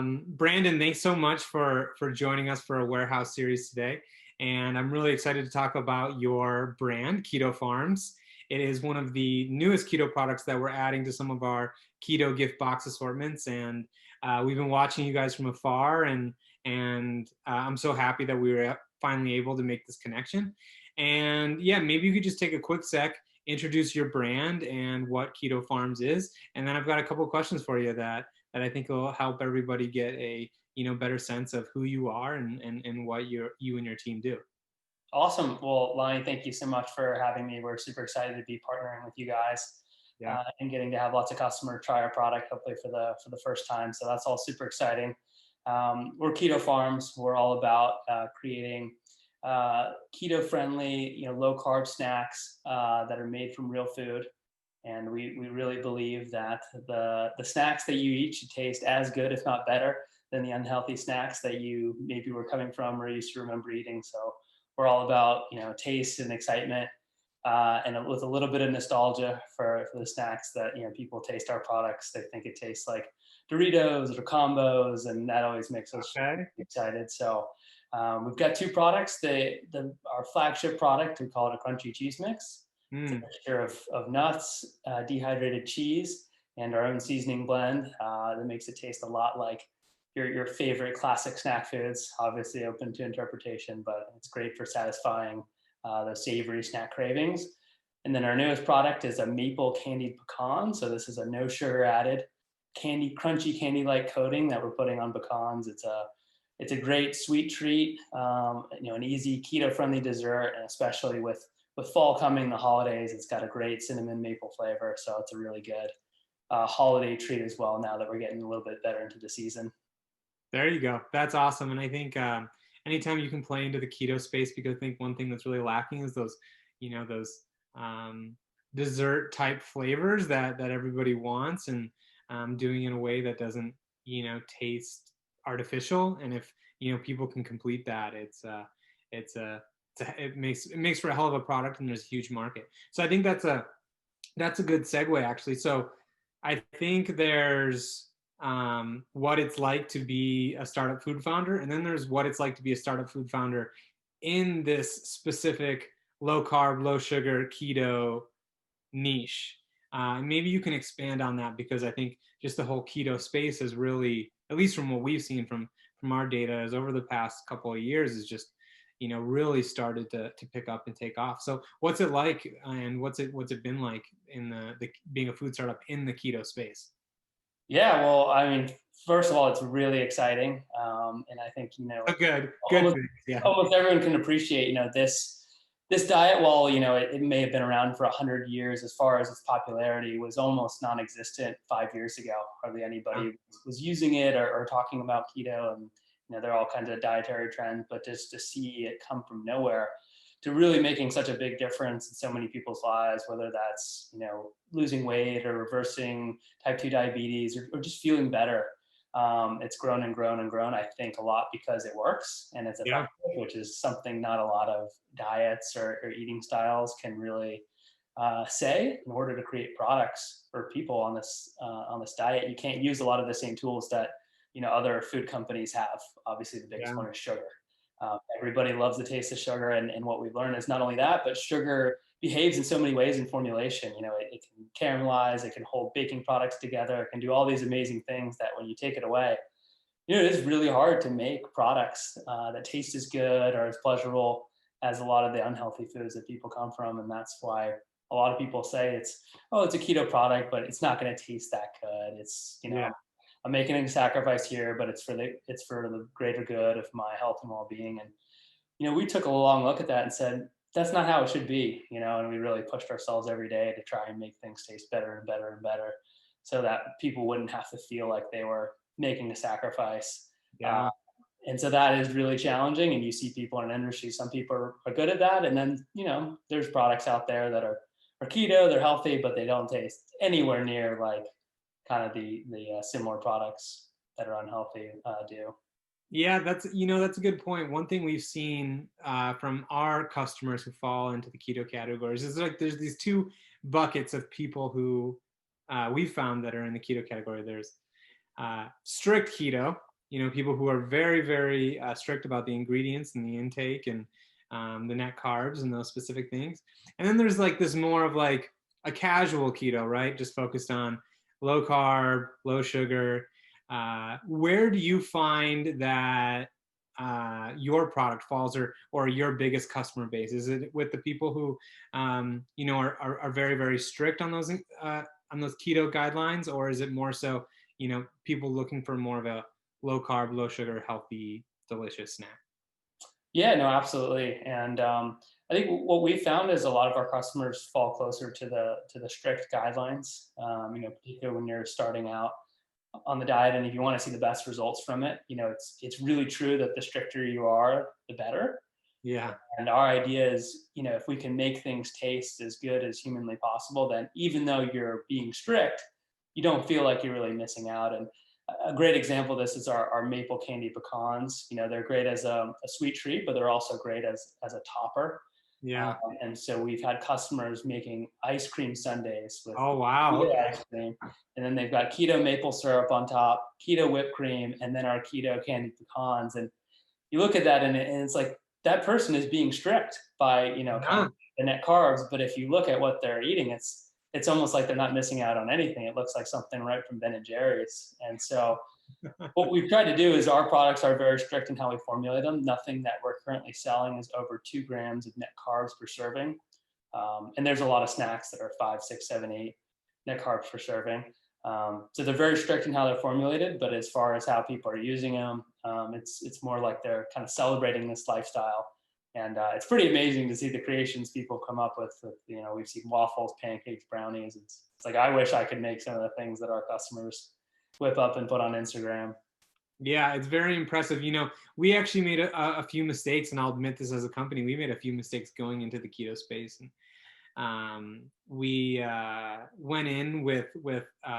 Brandon, thanks so much for joining us for a warehouse series today. And I'm really excited to talk about your brand, Keto Farms. It is one of the newest keto products that we're adding to some of our keto gift box assortments. And we've been watching you guys from afar, and I'm so happy that we were finally able to make this connection. And yeah, maybe you could just take a quick sec, introduce your brand and what Keto Farms is, and then I've got a couple questions for you that I think will help everybody get a better sense of who you are and what you and your team do. Awesome. Well, Lonnie, thank you so much for having me. We're super excited to be partnering with you guys Yeah. and getting to have lots of customers try our product, hopefully for the first time. So that's all super exciting. We're Keto Farms. We're all about creating keto-friendly, low-carb snacks that are made from real food. And we really believe that the snacks that you eat should taste as good, if not better, than the unhealthy snacks that you maybe were coming from or used to remember eating. So we're all about taste and excitement, and with a little bit of nostalgia for the snacks that people taste our products. They think it tastes like Doritos or combos, and that always makes us Okay. excited. So we've got two products. Our flagship product, we call it a crunchy cheese mix. It's a Mm. mixture of nuts, dehydrated cheese, and our own seasoning blend that makes it taste a lot like your favorite classic snack foods. Obviously, open to interpretation, but it's great for satisfying those savory snack cravings. And then our newest product is a maple candied pecan. So this is a no sugar added crunchy candy-like coating that we're putting on pecans. It's a great sweet treat, an easy keto-friendly dessert, and especially with fall coming, the holidays, it's got a great cinnamon maple flavor. So it's a really good holiday treat as well. Now that we're getting a little bit better into the season. There you go. That's awesome. And I think anytime you can play into the keto space, because I think one thing that's really lacking is those um, dessert type flavors that everybody wants, and doing it in a way that doesn't taste artificial. And if people can complete that, it makes for a hell of a product, and there's a huge market. So I think that's a good segue, actually. So I think there's what it's like to be a startup food founder, and then there's what it's like to be a startup food founder in this specific low carb, low sugar, keto niche. Maybe you can expand on that, because I think just the whole keto space is really, at least from what we've seen from our data, is over the past couple of years is just really started to pick up and take off. So what's it like, and what's it been like in the being a food startup in the keto space? Yeah, well, I mean, first of all, it's really exciting, and I think Oh, good almost things. Yeah. almost everyone can appreciate this diet. While it may have been around for 100 years, as far as its popularity was almost non-existent 5 years ago. Hardly Yeah. anybody was using it or talking about keto, and there are all kinds of dietary trends, but just to see it come from nowhere to really making such a big difference in so many people's lives, whether that's losing weight or reversing type 2 diabetes, or just feeling better. It's grown and grown and grown, I think, a lot because it works and it's Yeah. effective, which is something not a lot of diets or eating styles can really say. In order to create products for people on this diet, you can't use a lot of the same tools that other food companies have. Obviously, the biggest Yeah. one is sugar. Everybody loves the taste of sugar, and what we've learned is not only that, but sugar behaves in so many ways in formulation. It can caramelize, it can hold baking products together, it can do all these amazing things that when you take it away, it is really hard to make products that taste as good or as pleasurable as a lot of the unhealthy foods that people come from. And that's why a lot of people say it's a keto product, but it's not going to taste that good. Yeah. I'm making a sacrifice here, but it's for the greater good of my health and well-being. And we took a long look at that and said, that's not how it should be, and we really pushed ourselves every day to try and make things taste better and better and better so that people wouldn't have to feel like they were making a sacrifice. Uh, Yeah. and so that is really challenging. And you see people in an industry, some people are good at that. And then, there's products out there that are keto, they're healthy, but they don't taste anywhere near like kind of the similar products that are unhealthy do. Yeah, that's a good point. One thing we've seen from our customers who fall into the keto categories is like there's these two buckets of people who we've found that are in the keto category. There's strict keto, people who are very, very strict about the ingredients and the intake and the net carbs and those specific things. And then there's like this more of like a casual keto, right? Just focused on low carb, low sugar. Where do you find that your product falls, or your biggest customer base? Is it with the people who are very, very strict on those keto guidelines, or is it more so people looking for more of a low carb, low sugar, healthy, delicious snack? Yeah, no, absolutely. And I think what we found is a lot of our customers fall closer to the strict guidelines. Particularly when you're starting out on the diet, and if you want to see the best results from it, it's really true that the stricter you are, the better. Yeah. And our idea is, if we can make things taste as good as humanly possible, then even though you're being strict, you don't feel like you're really missing out. And a great example of this is our maple candy pecans. They're great as a sweet treat, but they're also great as a topper. Yeah. And so we've had customers making ice cream sundaes with Oh, wow. keto Okay. ice cream, and then they've got keto maple syrup on top, keto whipped cream, and then our keto candy pecans. And you look at that, and it's like that person is being strict by kind Yeah. of the net carbs. But if you look at what they're eating, it's almost like they're not missing out on anything. It looks like something right from Ben and Jerry's. And so what we've tried to do is our products are very strict in how we formulate them. Nothing that we're currently selling is over 2 grams of net carbs per serving. And there's a lot of snacks that are 5, 6, 7, 8 net carbs per serving. So they're very strict in how they're formulated, but as far as how people are using them, it's more like they're kind of celebrating this lifestyle. And it's pretty amazing to see the creations people come up with. We've seen waffles, pancakes, brownies. It's like, I wish I could make some of the things that our customers whip up and put on Instagram. Yeah, it's very impressive. We actually made a few mistakes, and I'll admit this, as a company, we made a few mistakes going into the keto space. And we went in with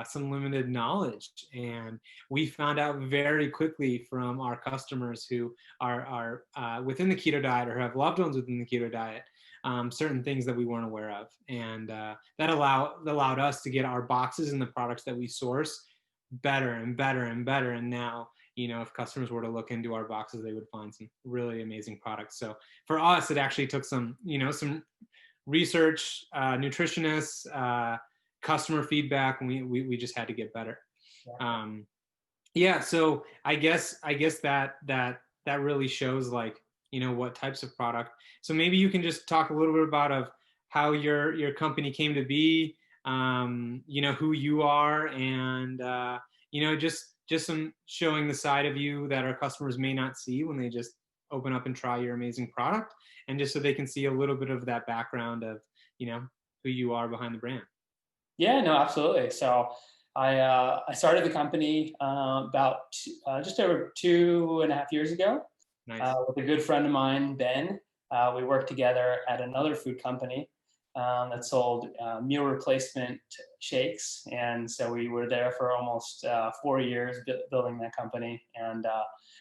some limited knowledge, and we found out very quickly from our customers who are within the keto diet or have loved ones within the keto diet, certain things that we weren't aware of, and that allowed us to get our boxes and the products that we source better and better and better. And now, if customers were to look into our boxes, they would find some really amazing products. So for us, it actually took some research, nutritionists, customer feedback, and we just had to get better. So I guess that really shows, like, what types of product. So maybe you can just talk a little bit about of how your company came to be, who you are, and just some showing the side of you that our customers may not see when they just open up and try your amazing product, and just so they can see a little bit of that background of who you are behind the brand. Yeah, no, absolutely. So I started the company just over 2.5 years ago. Nice. With a good friend of mine, Ben. We worked together at another food company that sold meal replacement shakes. And so we were there for almost 4 years building that company. And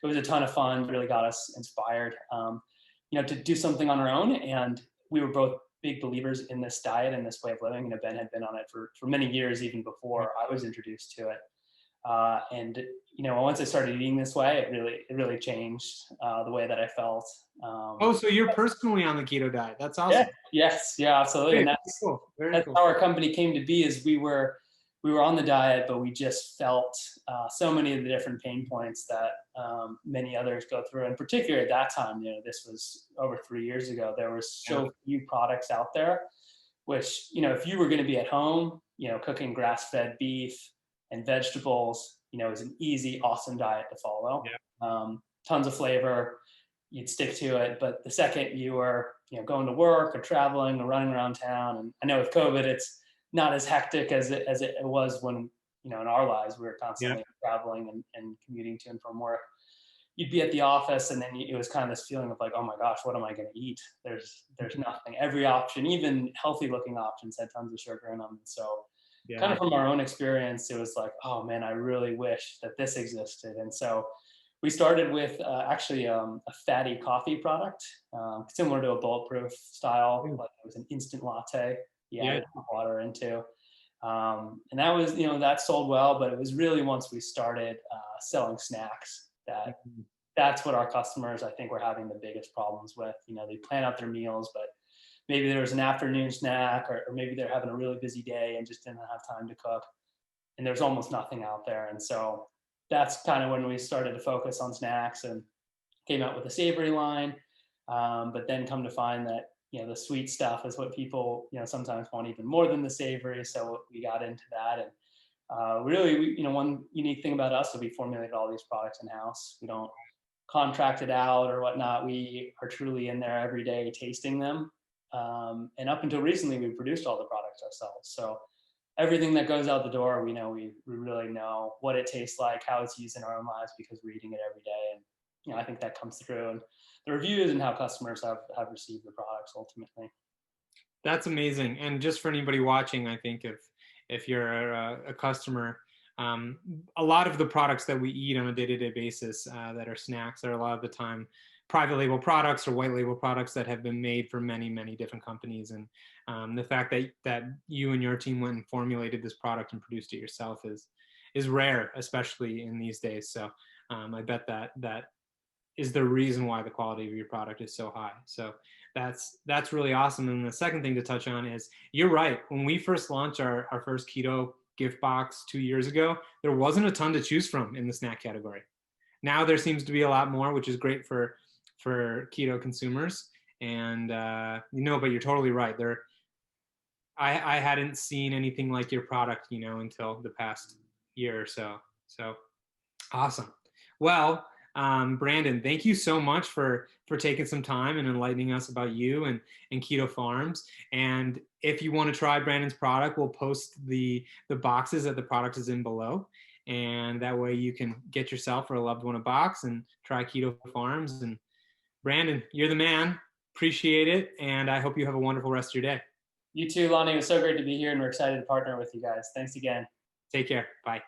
it was a ton of fun, really got us inspired, to do something on our own. And we were both big believers in this diet and this way of living. Ben had been on it for many years, even before I was introduced to it. And once I started eating this way, it really changed the way that I felt. So you're personally on the keto diet. That's awesome. Yeah, yes, yeah, absolutely. Very And cool. that's Cool. how our company came to be. Is we were on the diet, but we just felt so many of the different pain points that many others go through. And particularly at that time, this was over 3 years ago. There were so few products out there, which if you were going to be at home, cooking grass-fed beef and vegetables, it was an easy, awesome diet to follow. Yeah. Tons of flavor, you'd stick to it. But the second you were, going to work or traveling or running around town, and I know with COVID, it's not as hectic as it was when, in our lives, we were constantly traveling and commuting to and from work. You'd be at the office, and then it was kind of this feeling of like, oh my gosh, what am I going to eat? There's nothing. Every option, even healthy looking options, had tons of sugar in them. And so kind of from our own experience, it was like, oh man, I really wish that this existed. And so we started with actually a fatty coffee product, similar to a bulletproof style. Like it was an instant latte you added water into. And that was, that sold well, but it was really once we started selling snacks that Mhm. that's what our customers, I think, were having the biggest problems with. They plan out their meals, but maybe there was an afternoon snack, or maybe they're having a really busy day and just didn't have time to cook. And there's almost nothing out there. And so that's kind of when we started to focus on snacks and came out with a savory line. But then come to find that, the sweet stuff is what people, sometimes want even more than the savory. So we got into that. And really, one unique thing about us is we formulated all these products in house. We don't contract it out or whatnot. We are truly in there every day tasting them. And up until recently, we produced all the products ourselves. So everything that goes out the door, we really know what it tastes like, how it's used in our own lives because we're eating it every day. And I think that comes through, and the reviews and how customers have received the products ultimately. That's amazing. And just for anybody watching, I think if you're a customer, a lot of the products that we eat on a day-to-day basis that are snacks are a lot of the time private label products or white label products that have been made for many, many different companies. And the fact that you and your team went and formulated this product and produced it yourself is rare, especially in these days. So I bet that is the reason why the quality of your product is so high. So that's really awesome. And the second thing to touch on is you're right. When we first launched our first keto gift box 2 years ago, there wasn't a ton to choose from in the snack category. Now there seems to be a lot more, which is great for keto consumers. And but you're totally right. I hadn't seen anything like your product, until the past year or so. So awesome. Well, Brandon, thank you so much for taking some time and enlightening us about you and Keto Farms. And if you want to try Brandon's product, we'll post the boxes that the product is in below. And that way you can get yourself or a loved one a box and try Keto Farms. And Brandon, you're the man. Appreciate it. And I hope you have a wonderful rest of your day. You too, Lonnie. It was so great to be here, and we're excited to partner with you guys. Thanks again. Take care. Bye.